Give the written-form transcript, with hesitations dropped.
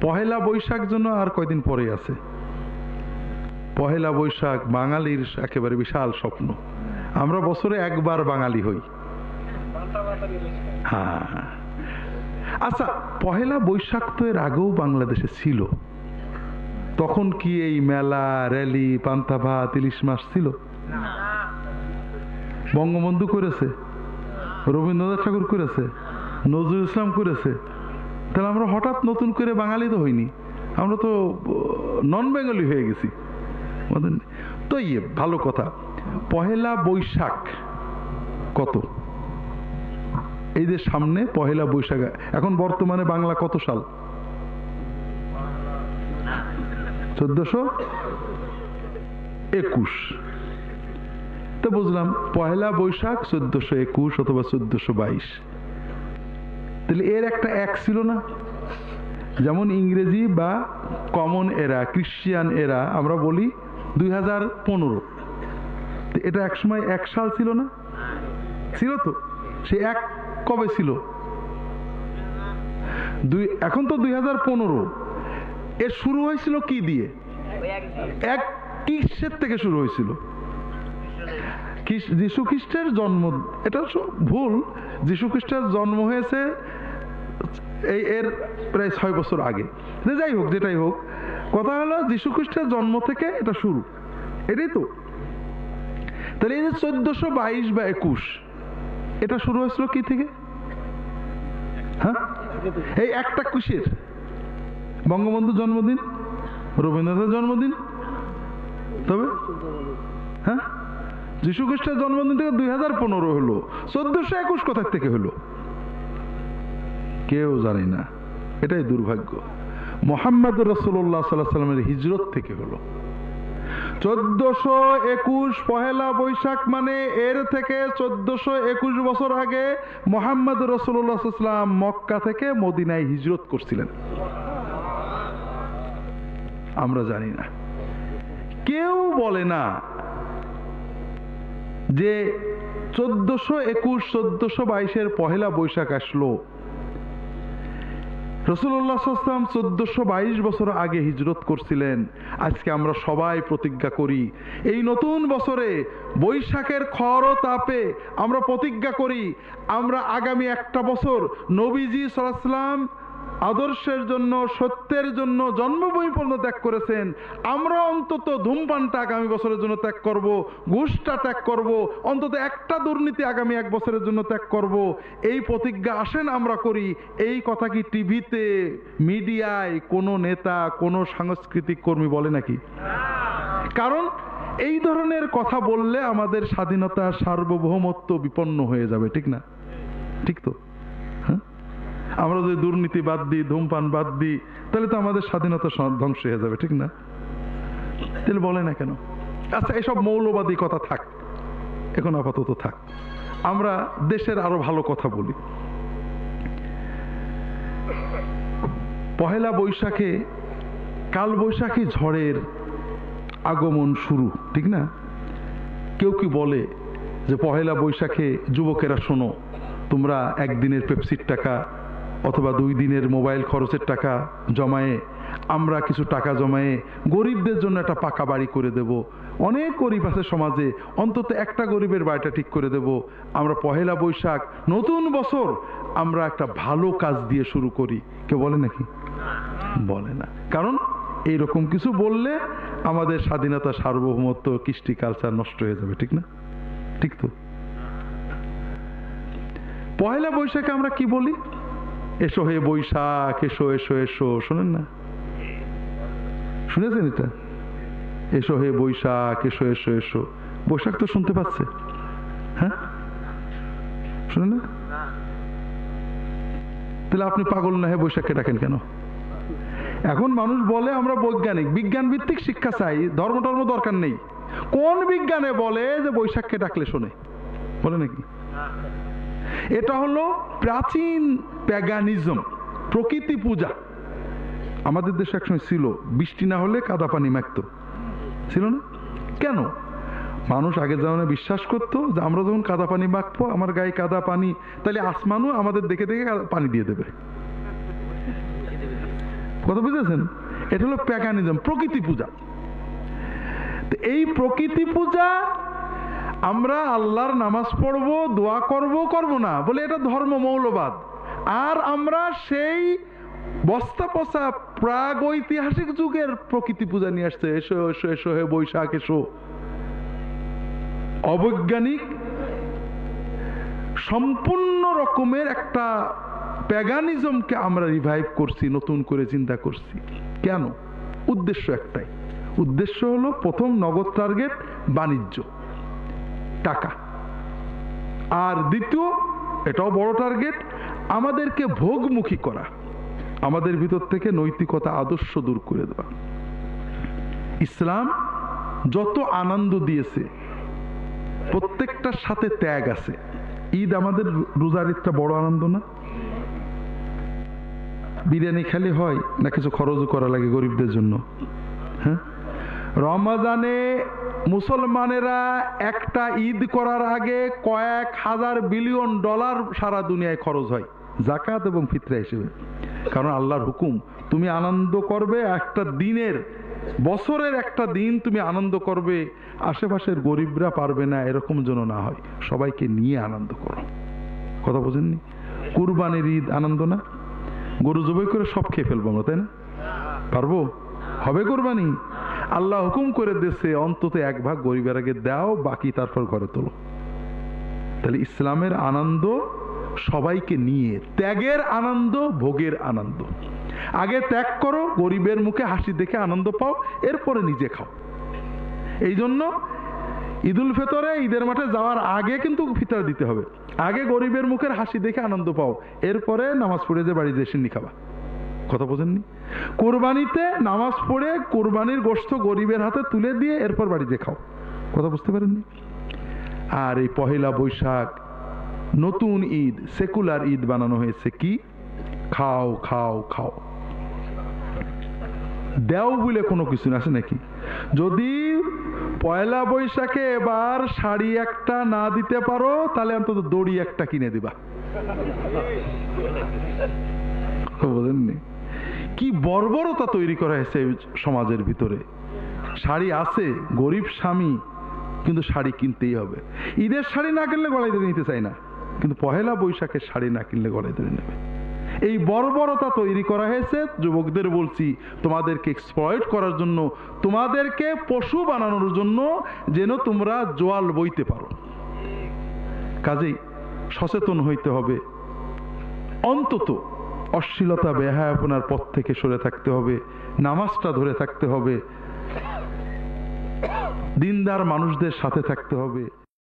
পহেলা বৈশাখ জন্য আর কয়দিন পরে আছে। পহেলা বৈশাখ বাঙালির একেবারে বিশাল স্বপ্ন। আমরা বছরে একবার বাঙালি হই। হ্যাঁ, আচ্ছা, পহেলা বৈশাখ তো এর আগেও বাংলাদেশে ছিল। তখন কি এই মেলা, র্যালি, পান্তা ভাত, ইলিশ মাছ ছিল? বঙ্গবন্ধু করেছে, রবীন্দ্রনাথ ঠাকুর করেছে, নজরুল ইসলাম করেছে। তাহলে আমরা হঠাৎ নতুন করে বাঙালি তো হইনি, আমরা তো নন বেঙ্গলি হয়ে গেছি। তো ভালো কথা। পহেলা বৈশাখ কত? এই যে সামনে পহেলা বৈশাখ, এখন বর্তমানে বাংলা কত সাল? 1421। তো বুঝলাম পহেলা বৈশাখ 1421 অথবা 1422। তাহলে এর একটা এক ছিল না? যেমন ইংরেজি বা কমন এরা, ক্রিশ্চিয়ান এরা আমরা বলি 2015। এটা এক সময় এক সাল ছিল না? ছিল তো। সে এক কবে ছিল? এখন তো 2015। এর শুরু হয়েছিল কি দিয়ে? এক কিসের থেকে শুরু হয়েছিল? যীশু খ্রিস্টের জন্ম। এটা ভুল। যীশু খ্রিস্টের জন্ম হয়েছে এর প্রায় 6 বছর আগে। যাই হোক, যেটাই হোক, কথা হলো যীশু খ্রিস্টের জন্ম থেকে এটা শুরু, এটাই তো। তাহলে এই যে 1422 বা 21, এটা শুরু হয়েছিল কি থেকে? হ্যাঁ, এই একটা কিসের? বঙ্গবন্ধুর জন্মদিন, রবীন্দ্রনাথের জন্মদিন। তবে হ্যাঁ, যীশু খ্রিস্টের জন্মদিন থেকে 2015 হলো। 1421 কোথা থেকে হলো কেউ জানি না। এটাই দুর্ভাগ্য। মুহাম্মদ রাসূলুল্লাহ সাল্লাল্লাহু আলাইহি ওয়াসাল্লামের হিজরত থেকে হলো 1421 পহেলা বৈশাখ। মানে এর থেকে 1421 বছর আগে মুহাম্মদ রাসূলুল্লাহ সাল্লাল্লাহু আলাইহি ওয়াসাল্লাম মক্কা থেকে মদিনায় হিজরত করছিলেন। আমরা জানি না। কেউ বলে না যে 1421 1422 পহেলা বৈশাখ আসলো। রাসূলুল্লাহ সাল্লাল্লাহু আলাইহি ওয়াসাল্লাম 1422 বছর আগে হিজরত করছিলেন। আজকে আমরা সবাই প্রতিজ্ঞা করি, এই নতুন বছরে বৈশাখের খর তাপে আমরা প্রতিজ্ঞা করি, আমরা আগামী একটা বছর নবীজি সাল্লাল্লাহু আলাইহি ওয়াসাল্লাম আদর্শের জন্য, সত্যের জন্য জন্মভূমি পর্যন্ত ত্যাগ করেছেন। আমরা অন্তত ধূমপানটা আগামী বছরের জন্য ত্যাগ করব, ঘুষটা ত্যাগ করব, অন্তত একটা দুর্নীতি আগামী 1 বছরের জন্য ত্যাগ করব। এই প্রতিজ্ঞা আসেন আমরা করি। এই কথা কি টিভিতে, মিডিয়ায় কোনো নেতা, কোনো সাংস্কৃতিক কর্মী বলে নাকি? কারণ এই ধরনের কথা বললে আমাদের স্বাধীনতা, সার্বভৌমত্ব বিপন্ন হয়ে যাবে। ঠিক না? ঠিক তো? হ্যাঁ, আমরা যদি দুর্নীতি বাদ দিই, ধূমপান বাদ দিই, তাহলে তো আমাদের স্বাধীনতা ধ্বংস হয়ে যাবে। ঠিক না? তাহলে বলে না কেন? আচ্ছা, এসব মৌলবাদী কথা থাক, এখন আপাতত থাক। আমরা দেশের আরো ভালো কথা বলি। পহেলা বৈশাখে কালবৈশাখী ঝড়ের আগমন শুরু, ঠিক না? কেউ কি বলে যে পহেলা বৈশাখে যুবকেরা শোনো, তোমরা একদিনের পেপসির টাকা অথবা 2 দিনের মোবাইল খরচের টাকা জমায়ে, আমরা কিছু টাকা জমায়ে গরিবদের জন্য একটা পাকা বাড়ি করে দেব। অনেক গরিব আছে সমাজে, অন্তত একটা গরিবের বাড়িটা ঠিক করে দেব। আমরা পহেলা বৈশাখ, নতুন বছর, আমরা একটা ভালো কাজ দিয়ে শুরু করি। কেউ বলে নাকি? বলে না। কারণ এইরকম কিছু বললে আমাদের স্বাধীনতা, সার্বভৌমত্ব, কৃষ্টি, কালচার নষ্ট হয়ে যাবে। ঠিক না? ঠিক তো? পহেলা বৈশাখে আমরা কি বলি? এসো হে বৈশাখ, এসো এসো এসো। শোনেন না? শুনেছেন এটা? এসো হে বৈশাখ, এসো এসো এসো। বৈশাখ তো শুনতে পাচ্ছে? হ্যাঁ, শুনে না? তাহলে আপনি পাগল না, হে বৈশাখকে ডাকেন কেন? এখন মানুষ বলে আমরা বৈজ্ঞানিক, বিজ্ঞান ভিত্তিক শিক্ষা চাই, ধর্ম টর্ম দরকার নেই। কোন বিজ্ঞানে বলে যে বৈশাখকে ডাকলে শোনে? বলে নাকি? এটা হলো প্রাচীন প্যাগানিজম, প্রকৃতি পূজা। আমাদের দেশে একসময় ছিল, বৃষ্টি না হলে কাদা পানি মাখতো, ছিল না? কেন? মানুষ আগের জামানায় বিশ্বাস করতো যে আমরা যখন কাদা পানি মাখবো, আমার গায়ে কাদা পানি, তাহলে আসমানও আমাদের দেখে দেখে পানি দিয়ে দেবে। কথা বুঝেছেন? এটা হলো প্যাগানিজম, প্রকৃতি পূজা। তো এই প্রকৃতি পূজা আমরা আল্লাহর নামাজ পড়বো, দোয়া করব না বলে এটা ধর্ম মৌলবাদ। আর আমরা সেই বস্তা পচা প্রাগ ঐতিহাসিক যুগের প্রকৃতি পূজা নিয়ে আসছে, এসো এসো এসো হে বৈশাখ এসো। অবৈজ্ঞানিক সম্পূর্ণ রকমের একটা প্যাগানিজমকে আমরা রিভাইভ করছি, নতুন করে চিন্তা করছি। কেন? উদ্দেশ্য একটাই, উদ্দেশ্য হলো প্রথম নগদ টার্গেট বাণিজ্য, টাকা। আর দ্বিতীয়, এটাও বড় টার্গেট, আমাদেরকে ভোগমুখী করা, আমাদের ভিতর থেকে নৈতিকতা আদর্শ দূর করে দেওয়া। ইসলাম যত আনন্দ দিয়েছে প্রত্যেকটার সাথে ত্যাগ আছে। ঈদ, আমাদের রোজার ঈদটা বড় আনন্দ না? বিরিয়ানি খালি হয় না কিছু খরচও করা লাগে গরিবদের জন্য? হ্যাঁ, রমজানে মুসলমানেরা একটা ঈদ করার আগে কয়েক হাজার বিলিয়ন ডলার সারা দুনিয়ায় খরচ হয় যাকাত এবং ফিতরা হিসেবে। কারণ আল্লাহর হুকুম, তুমি আনন্দ করবে একটা দিনের, বছরের একটা দিন তুমি আনন্দ করবে, আশেপাশের গরিবরা পারবে না এরকম যেন না হয়, সবাইকে নিয়ে আনন্দ করো। কথা বোঝেননি? কুরবানির ঈদ আনন্দ না? গরু জবাই করে সব খেয়ে ফেলবো আমরা, তাই না? পারবো? হবে কোরবানি? আল্লাহ হুকুম করে দিয়েছে অন্তত এক ভাগ গরিবের আগে দাও, বাকি তারপর ঘরে তোলো। তাহলে ইসলামের আনন্দ সবাইকে নিয়ে, ত্যাগের আনন্দ, ভোগের আনন্দ। আগে ত্যাগ করো, গরিবের মুখে হাসি দেখে আনন্দ পাও, এরপরে নিজে খাও। এই জন্য ঈদুল ফিতরে ঈদের মাঠে যাওয়ার আগে কিন্তু ফিতর দিতে হবে। আগে গরিবের মুখের হাসি দেখে আনন্দ পাও, এরপরে নামাজ পড়ে যে বাড়ি যেয়ে সিন্নি খাবা। কথা বোঝেননি? কোরবানিতে নামাজ পড়ে কোরবানির গোশত গরিবের হাতে তুলে দিয়ে এরপর বাড়ি যেয়ে খাও। কথা বুঝতে পারেননি? আর এই পহেলা বৈশাখ নতুন ঈদ, সেকুলার ঈদ বানানো হয়েছে কি? খাও খাও খাও, দেও বলে কোনো কিছু আছে নাকি? যদি পয়লা বৈশাখে এবার শাড়ি একটা না দিতে পারো তাহলে অন্তত দড়ি একটা কিনে দিবা। বলেননি? কি বর্বরতা তৈরি করা হয়েছে সমাজের ভিতরে। শাড়ি আছে, গরিব স্বামী, কিন্তু শাড়ি কিনতেই হবে। ঈদের শাড়ি না কিনলে গলায় ধরে নিতে চায় না, কিন্তু পহেলা বৈশাখের শাড়ি না কিনলে গলায় ধরে নেবে। এই বর্বরতা তৈরি করা হয়েছে। যুবকদের বলছি, তোমাদেরকে এক্সপ্লয়েট করার জন্য, তোমাদেরকে পশু বানানোর জন্য, যেন তোমরা জোয়াল বইতে পারো। কাজেই সচেতন হইতে হবে। অন্তত অশ্লীলতা, বেহায়াপনার পথ থেকে সরে থাকতে হবে, নামাজটা ধরে থাকতে হবে, দিনদার মানুষদের সাথে থাকতে হবে।